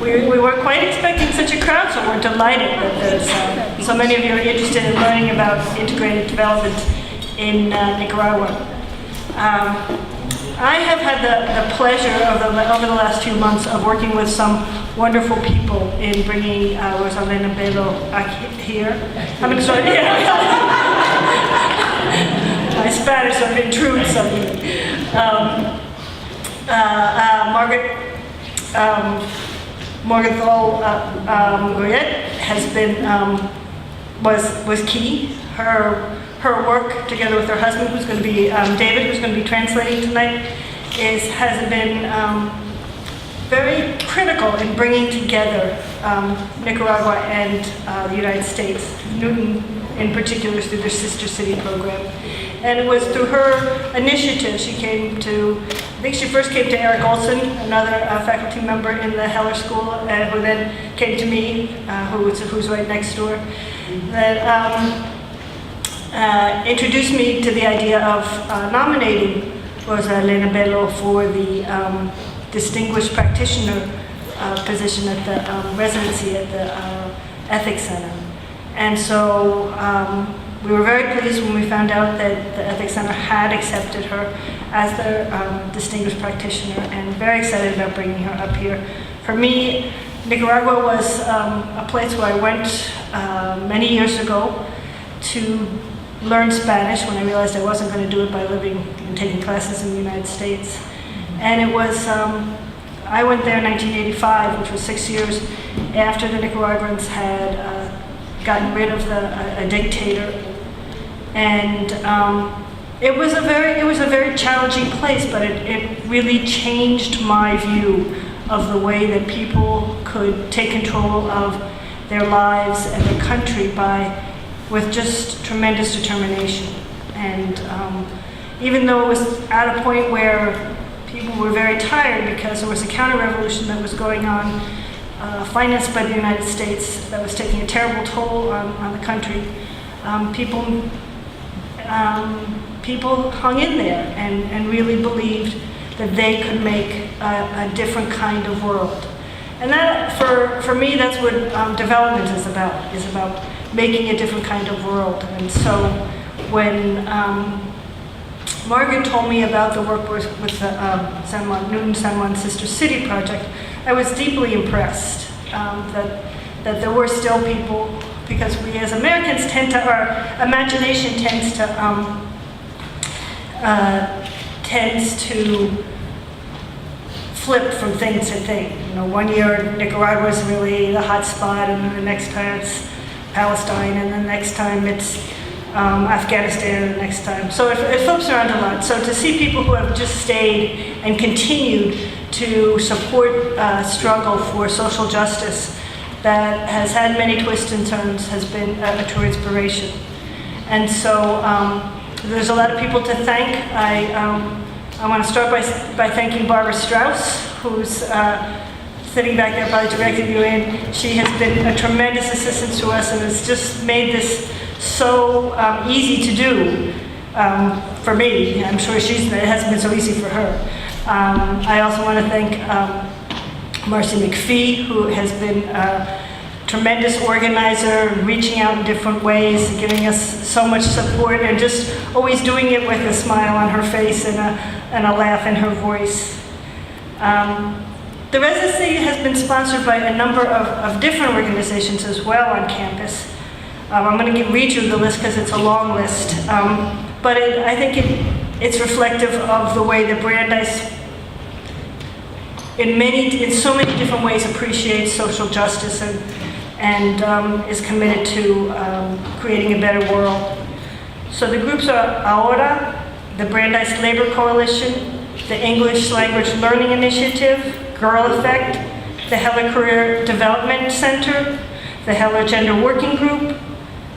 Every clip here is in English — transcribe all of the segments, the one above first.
We weren't quite expecting such a crowd, so we're delighted that there's so many of you are interested in learning about integrated development in Nicaragua. I have had the pleasure over the last few months of working with some wonderful people in bringing Rosa Elena Bello here. I'm sorry, my Spanish sort of intrudes suddenly. Morganroth Gullette has been was key. Her work, together with her husband, who's going to be David, who's going to be translating tonight, has been very critical in bringing together Nicaragua and the United States. Newton, in particular, through their Sister City program. And it was through her initiative she came to, I think she first came to Eric Olson, another faculty member in the Heller School, who then came to me, who's right next door, that introduced me to the idea of nominating Rosa Elena Bello for the Distinguished Practitioner position at the residency at the Ethics Center. And so we were very pleased when we found out that the Ethics Center had accepted her as their Distinguished Practitioner, and very excited about bringing her up here. For me, Nicaragua was a place where I went many years ago to learn Spanish when I realized I wasn't going to do it by living and taking classes in the United States. And it was, I went there in 1985, which was 6 years after the Nicaraguans had gotten rid of a dictator. And it was a very challenging place, but it really changed my view of the way that people could take control of their lives and their country with just tremendous determination. And even though it was at a point where people were very tired because there was a counter-revolution that was going on, financed by the United States, that was taking a terrible toll on the country, people hung in there and really believed that they could make a different kind of world. And that, for me, that's what development is about making a different kind of world. And so when Margaret told me about the work with the Newton San Juan Sister City project, I was deeply impressed that there were still people, because we as Americans our imagination tends to flip from thing to thing. You know, one year Nicaragua is really the hot spot, and then the next time it's Palestine, and the next time it's Afghanistan, and the next time. So it flips around a lot. So to see people who have just stayed and continued to support struggle for social justice that has had many twists and turns has been a true inspiration. And so there's a lot of people to thank. I want to start by thanking Barbara Strauss, who's sitting back there, probably directing you in. She has been a tremendous assistance to us and has just made this so easy to do for me. I'm sure it hasn't been so easy for her. I also want to thank Marcy McPhee, who has been a tremendous organizer, reaching out in different ways, giving us so much support, and just always doing it with a smile on her face and a laugh in her voice. The residency has been sponsored by a number of different organizations as well on campus. I'm going to read you the list because it's a long list, but I think it's reflective of the way that Brandeis, in so many different ways, appreciates social justice and is committed to creating a better world. So the groups are Ahora, the Brandeis Labor Coalition, the English Language Learning Initiative, Girl Effect, the Heller Career Development Center, the Heller Gender Working Group,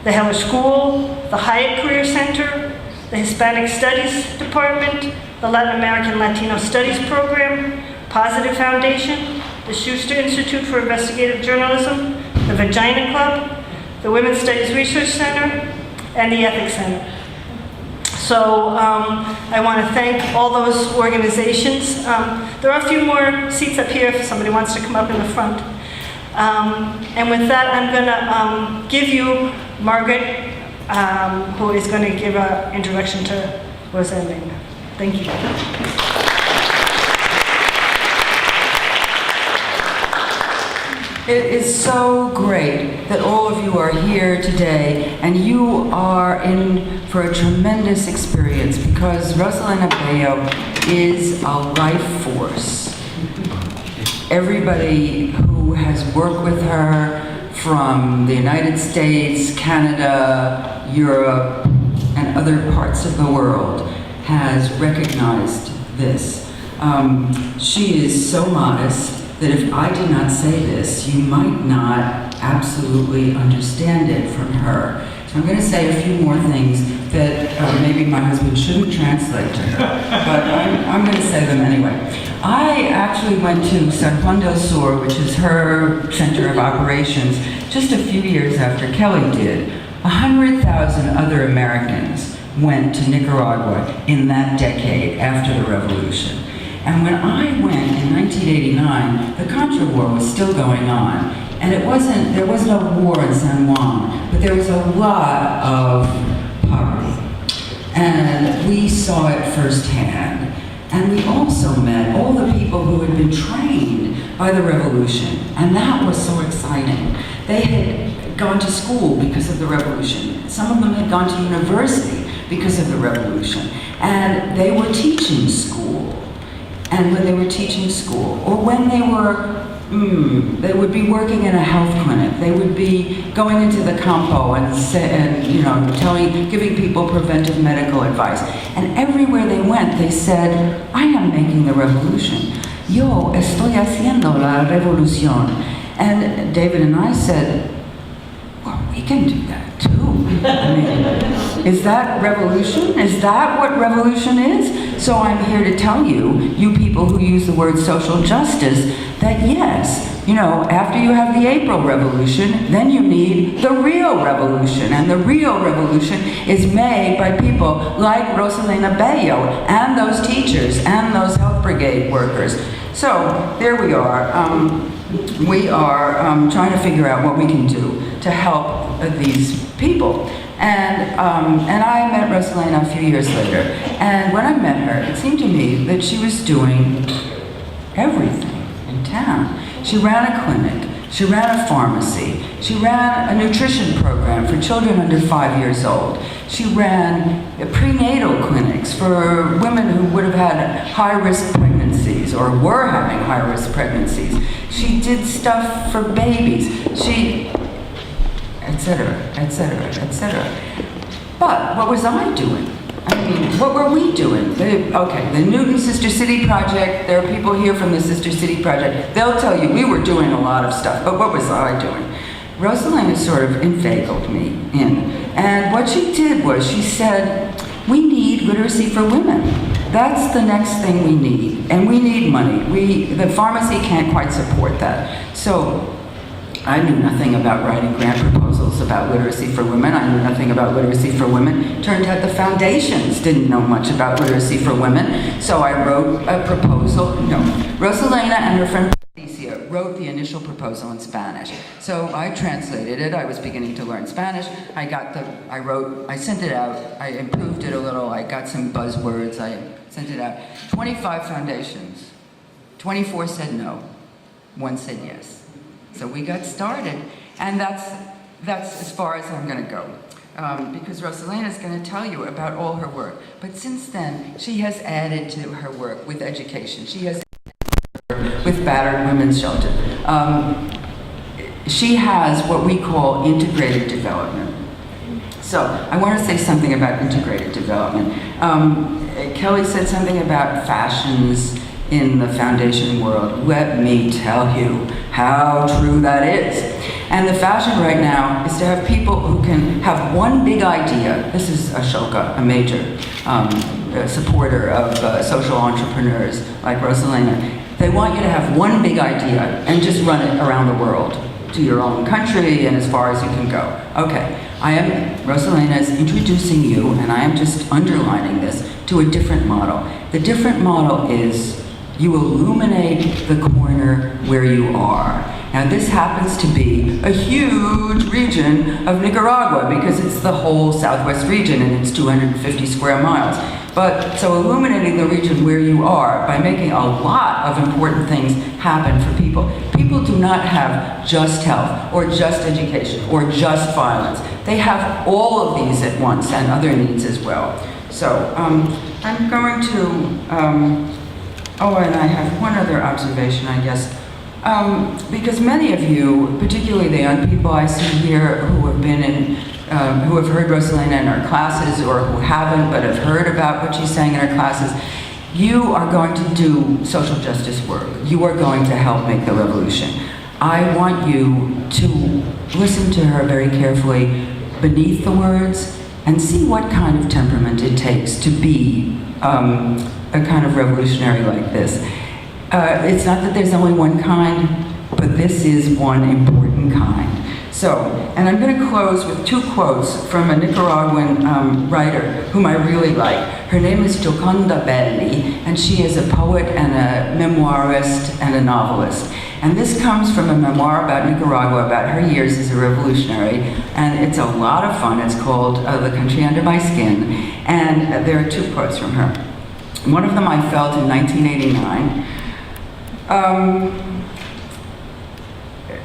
the Heller School, the Hyatt Career Center, the Hispanic Studies Department, the Latin American Latino Studies Program, Positive Foundation, the Schuster Institute for Investigative Journalism, the Vagina Club, the Women's Studies Research Center, and the Ethics Center. So I want to thank all those organizations. There are a few more seats up here if somebody wants to come up in the front. And with that, I'm going to give you Margaret, who is going to give an introduction to Rosa Elena. Thank you. It is so great that all of you are here today, and you are in for a tremendous experience because Rosa Elena Bello is a life force. Everybody who has worked with her from the United States, Canada, Europe, and other parts of the world has recognized this. She is so modest that if I did not say this, you might not absolutely understand it from her. So I'm going to say a few more things that maybe my husband shouldn't translate to her, but I'm going to say them anyway. I actually went to San Juan del Sur, which is her center of operations, just a few years after Kelley did. 100,000 other Americans went to Nicaragua in that decade after the revolution. And when I went in 1989, the Contra War was still going on. And there wasn't a war in San Juan, but there was a lot of poverty. And we saw it firsthand. And we also met all the people who had been trained by the revolution. And that was so exciting. They had gone to school because of the revolution. Some of them had gone to university because of the revolution. And they were teaching school. And when they were teaching school, or when they would be working in a health clinic. They would be going into the campo and giving people preventive medical advice. And everywhere they went, they said, I am making the revolution. Yo estoy haciendo la revolución. And David and I said, well, we can do that too. I mean, is that revolution? Is that what revolution is? So I'm here to tell you, you people who use the word social justice, that yes, after you have the April Revolution, then you need the real revolution. And the real revolution is made by people like Rosa Elena Bello and those teachers and those health brigade workers. So there we are. We are trying to figure out what we can do to help these people. And I met Rosa Elena a few years later. And when I met her, it seemed to me that she was doing everything in town. She ran a clinic, she ran a pharmacy, she ran a nutrition program for children under 5 years old. She ran prenatal clinics for women who would have had high-risk pregnancies or were having high-risk pregnancies. She did stuff for babies. She, et cetera, et cetera, et cetera. But what was I doing? I mean, what were we doing? The Newton Sister City Project, there are people here from the Sister City Project. They'll tell you we were doing a lot of stuff, but what was I doing? Rosa Elena sort of inveigled me in. And what she did was she said, we need literacy for women. That's the next thing we need. And we need money. The pharmacy can't quite support that. So I knew nothing about writing grant proposals about literacy for women. I knew nothing about literacy for women. Turned out the foundations didn't know much about literacy for women. So I wrote a proposal. Rosa Elena and her friend Patricia wrote the initial proposal in Spanish. So I translated it. I was beginning to learn Spanish. I sent it out. I improved it a little. I got some buzzwords. I sent it out. 25 foundations. 24 said no. 1 said yes. So we got started, and that's as far as I'm going to go, because Rosa Elena is going to tell you about all her work. But since then, she has added to her work with education. She has added with battered women's shelter. She has what we call integrated development. So I want to say something about integrated development. Kelley said something about fashions in the foundation world. Let me tell you how true that is. And the fashion right now is to have people who can have one big idea. This is Ashoka, a major supporter of social entrepreneurs like Rosa Elena. They want you to have one big idea and just run it around the world to your own country and as far as you can go. Okay, Rosa Elena is introducing you, and I am just underlining this, to a different model. The different model is you illuminate the corner where you are. Now this happens to be a huge region of Nicaragua because it's the whole southwest region and it's 250 square miles. But so illuminating the region where you are by making a lot of important things happen for people. People do not have just health or just education or just violence. They have all of these at once and other needs as well. So I'm going to, oh, and I have one other observation, I guess. Because many of you, particularly the young people I see here who have been in, who have heard Rosa Elena in our classes or who haven't but have heard about what she's saying in her classes, you are going to do social justice work. You are going to help make the revolution. I want you to listen to her very carefully beneath the words and see what kind of temperament it takes to be a kind of revolutionary like this. It's not that there's only one kind, but this is one important kind. So, and I'm going to close with two quotes from a Nicaraguan writer whom I really like. Her name is Gioconda Belli, and she is a poet and a memoirist and a novelist. And this comes from a memoir about Nicaragua, about her years as a revolutionary, and it's a lot of fun. It's called The Country Under My Skin, and there are two quotes from her. One of them I felt in 1989,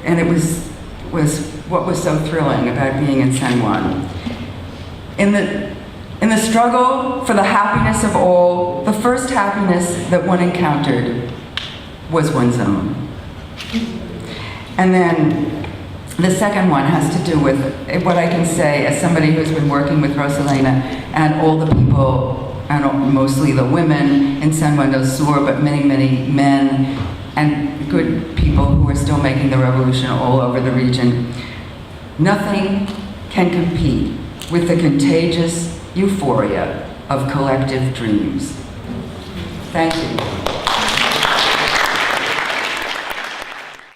and it was what was so thrilling about being in San Juan. In the struggle for the happiness of all, the first happiness that one encountered was one's own. And then the second one has to do with what I can say as somebody who's been working with Rosa Elena and all the people, and mostly the women in San Juan del Sur, but many, many men and good people who are still making the revolution all over the region. Nothing can compete with the contagious euphoria of collective dreams. Thank you.